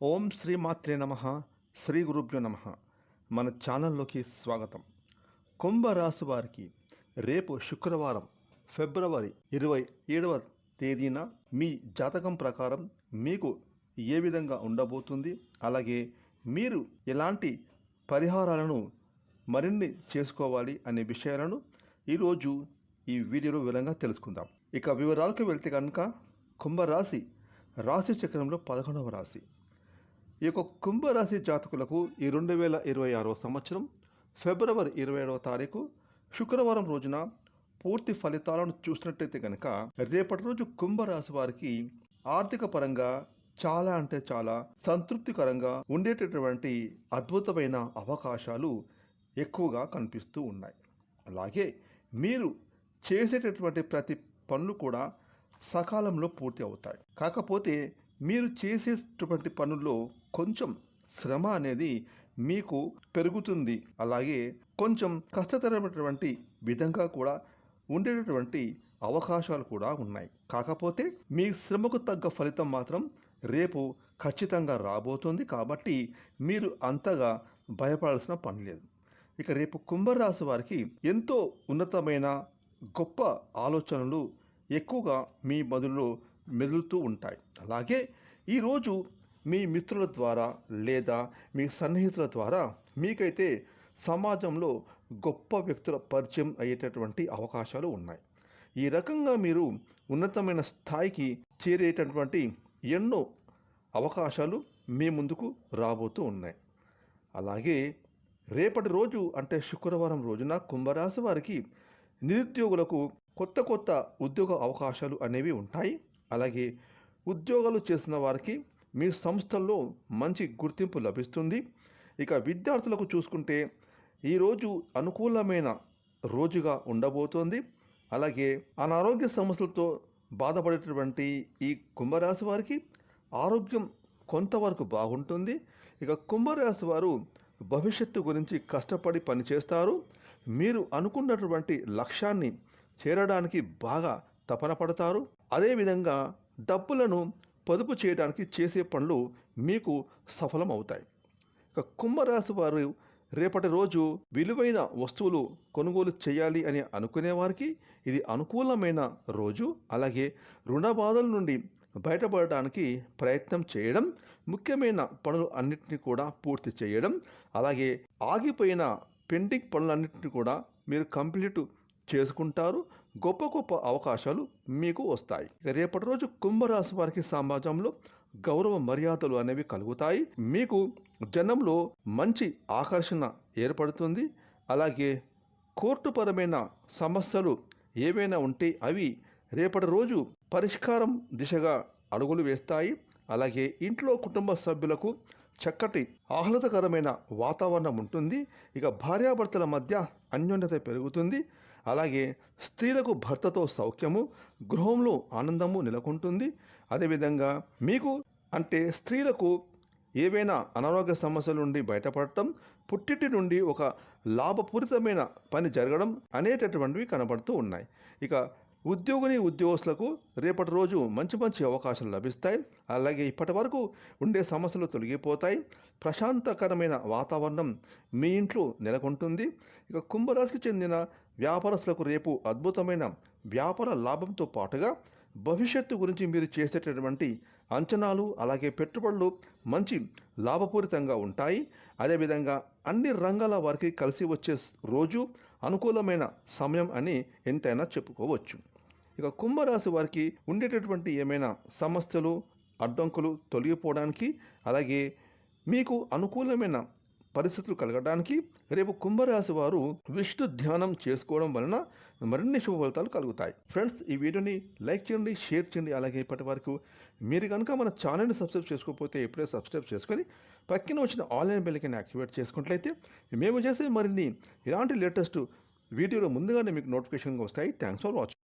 ఓం శ్రీ మాత్రే నమః. శ్రీ గురుభ్యో నమః. మన ఛానల్లోకి స్వాగతం. కుంభరాశి వారికి రేపు శుక్రవారం ఫిబ్రవరి 27వ తేదీన మీ జాతకం ప్రకారం మీకు ఏ విధంగా ఉండబోతుంది, అలాగే మీరు ఎలాంటి పరిహారాలను మరిన్ని చేసుకోవాలి అనే విషయాలను ఈరోజు ఈ వీడియోలో వివరంగా తెలుసుకుందాం. ఇక వివరాలకు వెళ్తే కనుక కుంభరాశి రాశి చక్రంలో 11వ రాశి. ఈ యొక్క కుంభరాశి జాతకులకు ఈ 2026వ సంవత్సరం ఫిబ్రవరి 27వ తారీఖు శుక్రవారం రోజున పూర్తి ఫలితాలను చూసినట్టయితే కనుక రేపటి రోజు కుంభరాశి వారికి ఆర్థిక పరంగా చాలా అంటే చాలా సంతృప్తికరంగా ఉండేటటువంటి అద్భుతమైన అవకాశాలు ఎక్కువగా కనిపిస్తూ ఉన్నాయి. అలాగే మీరు చేసేటటువంటి ప్రతి పనులు కూడా సకాలంలో పూర్తి అవుతాయి. కాకపోతే మీరు చేసేటటువంటి పనుల్లో కొంచెం శ్రమ అనేది మీకు పెరుగుతుంది. అలాగే కొంచెం కష్టతరమైనటువంటి విధంగా కూడా ఉండేటటువంటి అవకాశాలు కూడా ఉన్నాయి. కాకపోతే మీ శ్రమకు తగ్గ ఫలితం మాత్రం రేపు ఖచ్చితంగా రాబోతుంది. కాబట్టి మీరు అంతగా భయపడాల్సిన పని లేదు. ఇక రేపు కుంభరాశి వారికి ఎంతో ఉన్నతమైన గొప్ప ఆలోచనలు ఎక్కువగా మీ మెదడులో మెదులుతూ ఉంటాయి. అలాగే ఈరోజు మీ మిత్రుల ద్వారా లేదా మీ సన్నిహితుల ద్వారా మీకైతే సమాజంలో గొప్ప వ్యక్తుల పరిచయం అయ్యేటటువంటి అవకాశాలు ఉన్నాయి. ఈ రకంగా మీరు ఉన్నతమైన స్థాయికి చేరేటటువంటి ఎన్నో అవకాశాలు మీ ముందుకు రాబోతూ ఉన్నాయి. అలాగే రేపటి రోజు అంటే శుక్రవారం రోజున కుంభరాశి వారికి నిరుద్యోగులకు కొత్త ఉద్యోగ అవకాశాలు అనేవి ఉంటాయి. అలాగే ఉద్యోగాలు చేసిన వారికి మీ సంస్థల్లో మంచి గుర్తింపు లభిస్తుంది. ఇక విద్యార్థులకు చూసుకుంటే ఈరోజు అనుకూలమైన రోజుగా ఉండబోతోంది. అలాగే అనారోగ్య సమస్యలతో బాధపడేటటువంటి ఈ కుంభరాశి వారికి ఆరోగ్యం కొంతవరకు బాగుంటుంది. ఇక కుంభరాశి వారు భవిష్యత్తు గురించి కష్టపడి పనిచేస్తారు. మీరు అనుకున్నటువంటి లక్ష్యాన్ని చేరడానికి బాగా తపన పడతారు. అదేవిధంగా డబ్బులను పొదుపు చేయడానికి చేసే పనులు మీకు సఫలం అవుతాయి. ఇక కుంభరాశి వారు రేపటి రోజు విలువైన వస్తువులు కొనుగోలు చేయాలి అని అనుకునే వారికి ఇది అనుకూలమైన రోజు. అలాగే రుణ బాధల నుండి బయటపడడానికి ప్రయత్నం చేయడం, ముఖ్యమైన పనులు అన్నింటినీ కూడా పూర్తి చేయడం, అలాగే ఆగిపోయిన పెండింగ్ పనులన్నింటినీ కూడా మీరు కంప్లీట్ చేసుకుంటారు. గొప్ప అవకాశాలు మీకు వస్తాయి. రేపటి రోజు కుంభరాశి వారికి సమాజంలో గౌరవ మర్యాదలు అనేవి కలుగుతాయి. మీకు జనంలో మంచి ఆకర్షణ ఏర్పడుతుంది. అలాగే కోర్టుపరమైన సమస్యలు ఏవైనా ఉంటే అవి రేపటి రోజు పరిష్కారం దిశగా అడుగులు వేస్తాయి. అలాగే ఇంట్లో కుటుంబ సభ్యులకు చక్కటి ఆహ్లాదకరమైన వాతావరణం ఉంటుంది. ఇక భార్యాభర్తల మధ్య అన్యోన్యత పెరుగుతుంది. అలాగే స్త్రీలకు భర్తతో సౌఖ్యము, గృహంలో ఆనందము నెలకొంటుంది. అదేవిధంగా మీకు అంటే స్త్రీలకు ఏవైనా అనారోగ్య సమస్యల నుండి బయటపడటం, పుట్టింటి నుండి ఒక లాభపూరితమైన పని జరగడం అనేటటువంటివి కనబడుతూ ఉన్నాయి. ఇక ఉద్యోగస్తులకు రేపటి రోజు మంచి అవకాశాలు లభిస్తాయి. అలాగే ఇప్పటి వరకు ఉండే సమస్యలు తొలగిపోతాయి. ప్రశాంతకరమైన వాతావరణం మీ ఇంట్లో నెలకొంటుంది. ఇక కుంభరాశికి చెందిన వ్యాపారస్తులకు రేపు అద్భుతమైన వ్యాపార లాభంతో పాటుగా భవిష్యత్తు గురించి మీరు చేసేటటువంటి అంచనాలు, అలాగే పెట్టుబడులు మంచి లాభపూరితంగా ఉంటాయి. అదేవిధంగా అన్ని రంగాల వారికి కలిసి వచ్చే రోజు, అనుకూలమైన సమయం అని ఎంతైనా చెప్పుకోవచ్చు. ఇక కుంభరాశి వారికి ఉండేటటువంటి ఏమైనా సమస్యలు, అడ్డంకులు తొలగిపోవడానికి, అలాగే మీకు అనుకూలమైన పరిస్థితులు కలగడానికి రేపు కుంభరాశి వారు విష్ణు ధ్యానం చేసుకోవడం వలన మరిన్ని శుభ ఫలితాలు కలుగుతాయి. ఫ్రెండ్స్, ఈ వీడియోని లైక్ చేయండి, షేర్ చేయండి. అలాగే ఇప్పటి వరకు మీరు కనుక మన ఛానల్ని సబ్స్క్రైబ్ చేసుకోకపోతే ఇప్పుడే సబ్స్క్రైబ్ చేసుకొని పక్కన వచ్చిన ఆన్లైన్ బెల్ని యాక్టివేట్ చేసుకున్నట్లయితే మేము చేసే మరిన్ని ఇలాంటి లేటెస్ట్ వీడియోలు ముందుగానే మీకు నోటిఫికేషన్గా వస్తాయి. Thanks for watching.